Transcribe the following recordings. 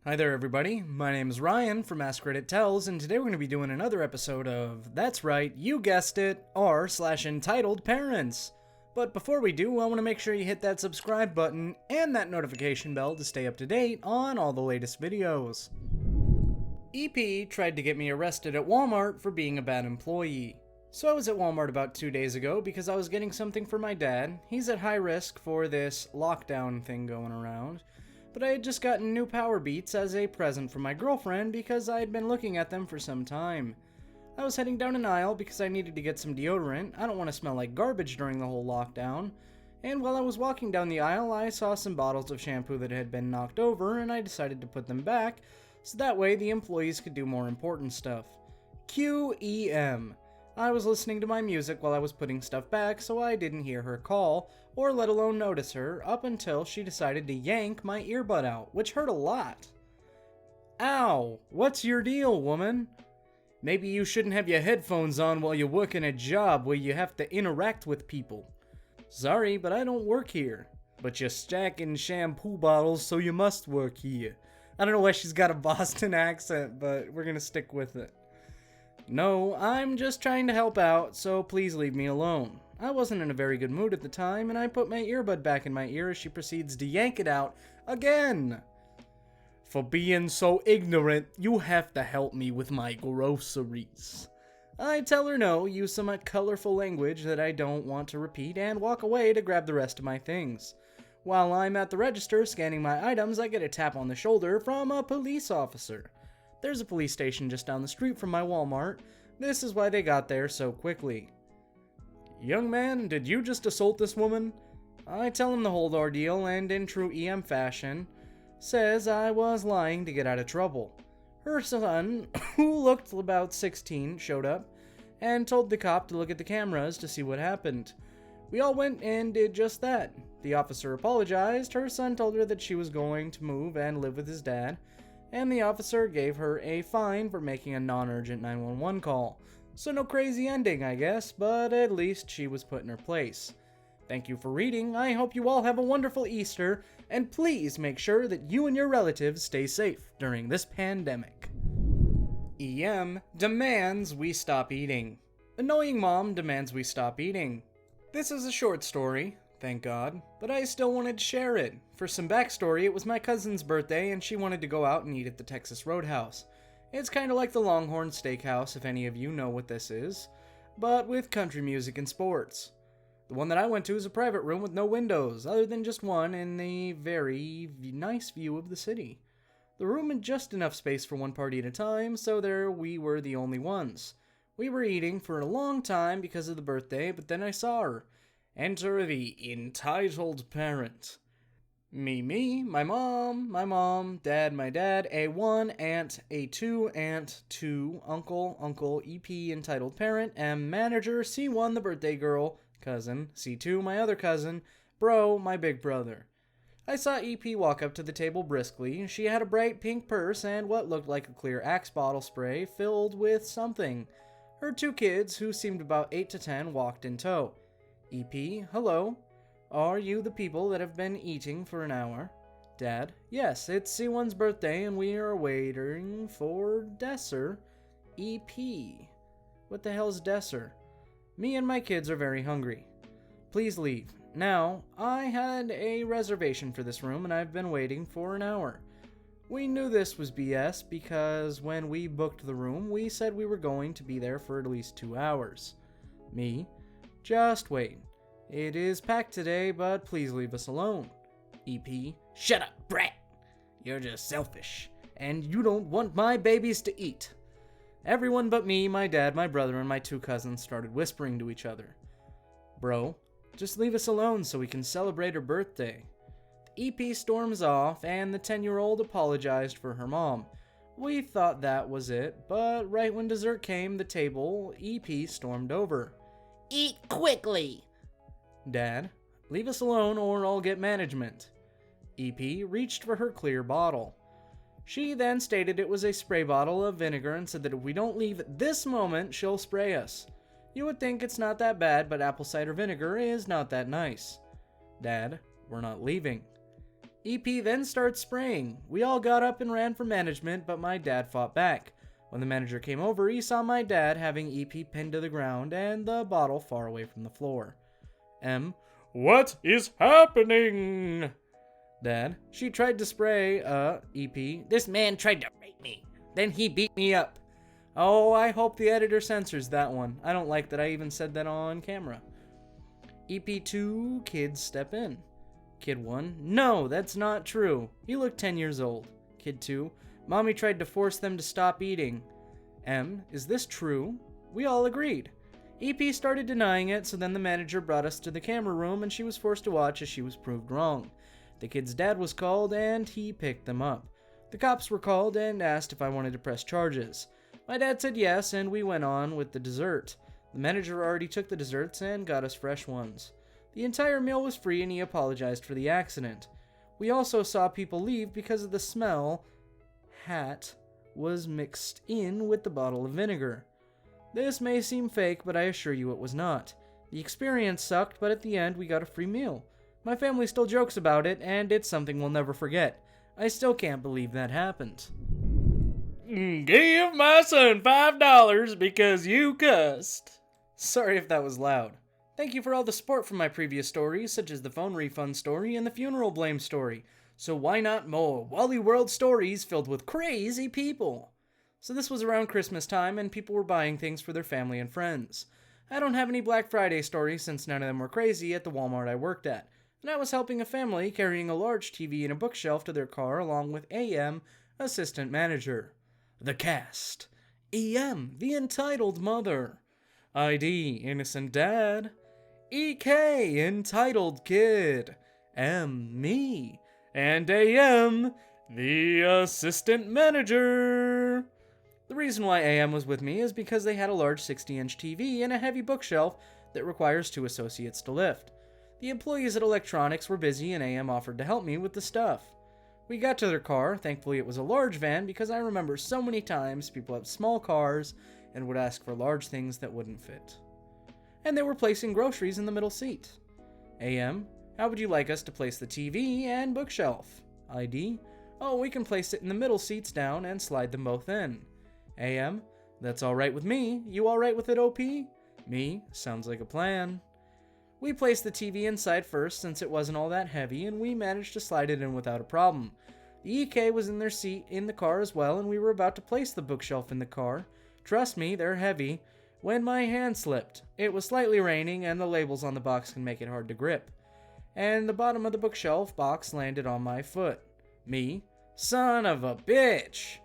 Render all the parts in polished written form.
Hi there everybody, my name is Ryan from Askreddit Tells, and today we're going to be doing another episode of, that's right, you guessed it, r/entitled parents. But before we do, I want to make sure you hit that subscribe button and that notification bell to stay up to date on all the latest videos. EP tried to get me arrested at Walmart for being a bad employee. So I was at Walmart about 2 days ago because I was getting something for my dad. He's at high risk for this lockdown thing going around. But I had just gotten new Power Beats as a present from my girlfriend because I had been looking at them for some time. I was heading down an aisle because I needed to get some deodorant. I don't want to smell like garbage during the whole lockdown. And while I was walking down the aisle, I saw some bottles of shampoo that had been knocked over, and I decided to put them back so that way the employees could do more important stuff. QEM. I was listening to my music while I was putting stuff back, so I didn't hear her call, or let alone notice her, up until she decided to yank my earbud out, which hurt a lot. Ow! What's your deal, woman? Maybe you shouldn't have your headphones on while you work in a job where you have to interact with people. Sorry, but I don't work here. But you're stacking shampoo bottles, so you must work here. I don't know why she's got a Boston accent, but we're gonna stick with it. No, I'm just trying to help out, so please leave me alone. I wasn't in a very good mood at the time, and I put my earbud back in my ear as she proceeds to yank it out again. For being so ignorant, you have to help me with my groceries. I tell her no, use some colorful language that I don't want to repeat, and walk away to grab the rest of my things. While I'm at the register scanning my items, I get a tap on the shoulder from a police officer. There's a police station just down the street from my Walmart. This is why they got there so quickly. Young man, did you just assault this woman? I tell him the whole ordeal, and in true EM fashion, says I was lying to get out of trouble. Her son, who looked about 16, showed up and told the cop to look at the cameras to see what happened. We all went and did just that. The officer apologized. Her son told her that she was going to move and live with his dad, and the officer gave her a fine for making a non-urgent 911 call. So no crazy ending, I guess, but at least she was put in her place. Thank you for reading. I hope you all have a wonderful Easter, and please make sure that you and your relatives stay safe during this pandemic. EM demands we stop eating. Annoying mom demands we stop eating. This is a short story, thank God, but I still wanted to share it. For some backstory, it was my cousin's birthday and she wanted to go out and eat at the Texas Roadhouse. It's kind of like the Longhorn Steakhouse, if any of you know what this is, but with country music and sports. The one that I went to is a private room with no windows, other than just one in the very nice view of the city. The room had just enough space for one party at a time, so there we were the only ones. We were eating for a long time because of the birthday, but then I saw her. Enter the entitled parent. Me, my mom, dad, my dad, A1, aunt, A2, aunt, 2, uncle, EP, entitled parent, M, manager, C1, the birthday girl, cousin, C2, my other cousin, bro, my big brother. I saw EP walk up to the table briskly. She had a bright pink purse and what looked like a clear Axe bottle spray filled with something. Her two kids, who seemed about 8 to 10, walked in tow. EP, hello. Are you the people that have been eating for an hour? Dad, yes, it's C1's birthday and we are waiting for dessert. EP, what the hell's dessert? Me and my kids are very hungry. Please leave. Now, I had a reservation for this room and I've been waiting for an hour. We knew this was BS because when we booked the room, we said we were going to be there for at least 2 hours. Me, just wait. It is packed today, but please leave us alone. EP, shut up, brat. You're just selfish, and you don't want my babies to eat. Everyone but me, my dad, my brother, and my two cousins started whispering to each other. Bro, just leave us alone so we can celebrate her birthday. The EP storms off, and the 10-year-old apologized for her mom. We thought that was it, but right when dessert came, the table, EP stormed over. Eat quickly! Dad, leave us alone or I'll get management. EP reached for her clear bottle. She then stated it was a spray bottle of vinegar and said that if we don't leave at this moment, she'll spray us. You would think it's not that bad, but apple cider vinegar is not that nice. Dad, we're not leaving. EP then starts spraying. We all got up and ran for management, but my dad fought back. When the manager came over, he saw my dad having EP pinned to the ground and the bottle far away from the floor. M. What is happening? Dad. She tried to spray, EP. This man tried to rape me. Then he beat me up. Oh, I hope the editor censors that one. I don't like that I even said that on camera. EP2, kids step in. Kid 1, no, that's not true. He looked 10 years old. Kid 2, Mommy tried to force them to stop eating. M, is this true? We all agreed. EP started denying it, so then the manager brought us to the camera room and she was forced to watch as she was proved wrong. The kid's dad was called and he picked them up. The cops were called and asked if I wanted to press charges. My dad said yes, and we went on with the dessert. The manager already took the desserts and got us fresh ones. The entire meal was free and he apologized for the accident. We also saw people leave because of the smell. Hat was mixed in with the bottle of vinegar. This may seem fake, but I assure you it was not. The experience sucked, but at the end we got a free meal. My family still jokes about it, and it's something we'll never forget. I still can't believe that happened. Give my son $5 because you cussed. Sorry if that was loud. Thank you for all the support from my previous stories, such as the phone refund story and the funeral blame story. So why not more Wally World stories filled with crazy people? So this was around Christmas time, and people were buying things for their family and friends. I don't have any Black Friday stories since none of them were crazy at the Walmart I worked at. And I was helping a family carrying a large TV and a bookshelf to their car along with AM, assistant manager. The cast. EM, the entitled mother. ID, innocent dad. EK, entitled kid. M, me. And AM, the assistant manager. The reason why AM was with me is because they had a large 60-inch TV and a heavy bookshelf that requires 2 associates to lift. The employees at electronics were busy and AM offered to help me with the stuff. We got to their car. Thankfully it was a large van because I remember so many times people have small cars and would ask for large things that wouldn't fit. And they were placing groceries in the middle seat. AM, how would you like us to place the TV and bookshelf? ID, oh, we can place it in the middle seats down and slide them both in. AM, that's alright with me. You alright with it, OP? Me, sounds like a plan. We placed the TV inside first since it wasn't all that heavy, and we managed to slide it in without a problem. The EK was in their seat in the car as well, and we were about to place the bookshelf in the car. Trust me, they're heavy. When my hand slipped. It was slightly raining, and the labels on the box can make it hard to grip. And the bottom of the bookshelf box landed on my foot. Me, son of a bitch!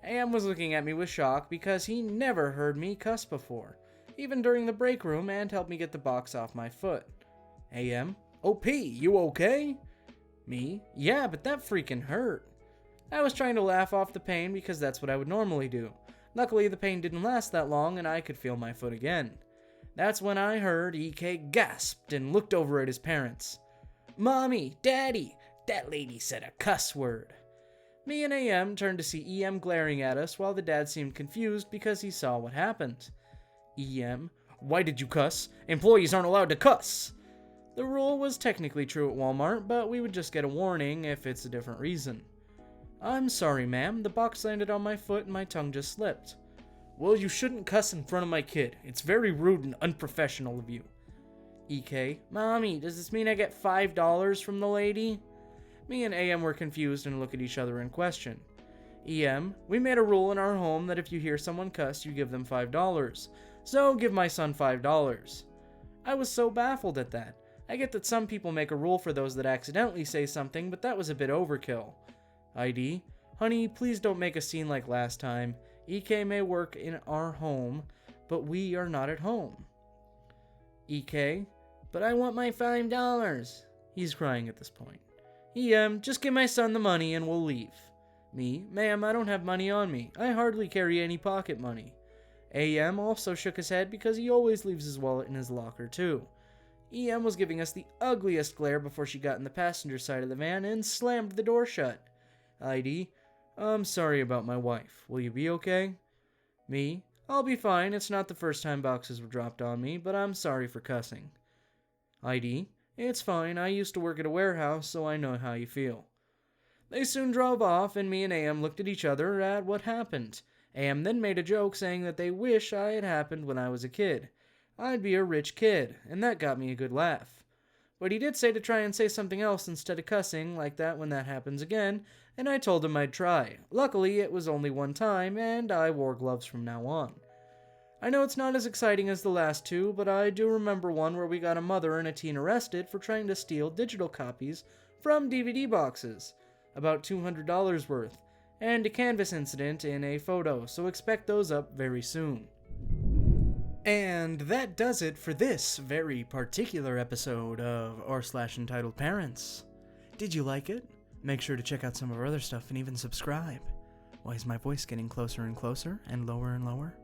Am was looking at me with shock because he never heard me cuss before, even during the break room, and helped me get the box off my foot. AM, OP, you okay? Me, yeah, but that freaking hurt. I was trying to laugh off the pain because that's what I would normally do. Luckily, the pain didn't last that long and I could feel my foot again. That's when I heard EK gasped and looked over at his parents. Mommy, Daddy, that lady said a cuss word. Me and AM turned to see EM glaring at us while the dad seemed confused because he saw what happened. EM, why did you cuss? Employees aren't allowed to cuss. The rule was technically true at Walmart, but we would just get a warning if it's a different reason. I'm sorry, ma'am. The box landed on my foot and my tongue just slipped. Well, you shouldn't cuss in front of my kid. It's very rude and unprofessional of you. EK, Mommy, does this mean I get $5 from the lady? Me and AM were confused and look at each other in question. EM, we made a rule in our home that if you hear someone cuss, you give them $5. So give my son $5. I was so baffled at that. I get that some people make a rule for those that accidentally say something, but that was a bit overkill. ID, honey, please don't make a scene like last time. EK may work in our home, but we are not at home. EK, but I want my $5. He's crying at this point. EM, just give my son the money and we'll leave. Me, ma'am, I don't have money on me. I hardly carry any pocket money. AM also shook his head because he always leaves his wallet in his locker too. EM was giving us the ugliest glare before she got in the passenger side of the van and slammed the door shut. ID, I'm sorry about my wife. Will you be okay? Me, I'll be fine. It's not the first time boxes were dropped on me, but I'm sorry for cussing. ID, it's fine. I used to work at a warehouse, so I know how you feel. They soon drove off, and me and AM looked at each other at what happened. AM then made a joke saying that they wish I had happened when I was a kid. I'd be a rich kid, and that got me a good laugh. But he did say to try and say something else instead of cussing like that when that happens again, and I told him I'd try. Luckily, it was only one time, and I wore gloves from now on. I know it's not as exciting as the last two, but I do remember one where we got a mother and a teen arrested for trying to steal digital copies from DVD boxes, about $200 worth, and a canvas incident in a photo, so expect those up very soon. And that does it for this very particular episode of r/EntitledParents. Did you like it? Make sure to check out some of our other stuff and even subscribe. Why is my voice getting closer and closer and lower and lower?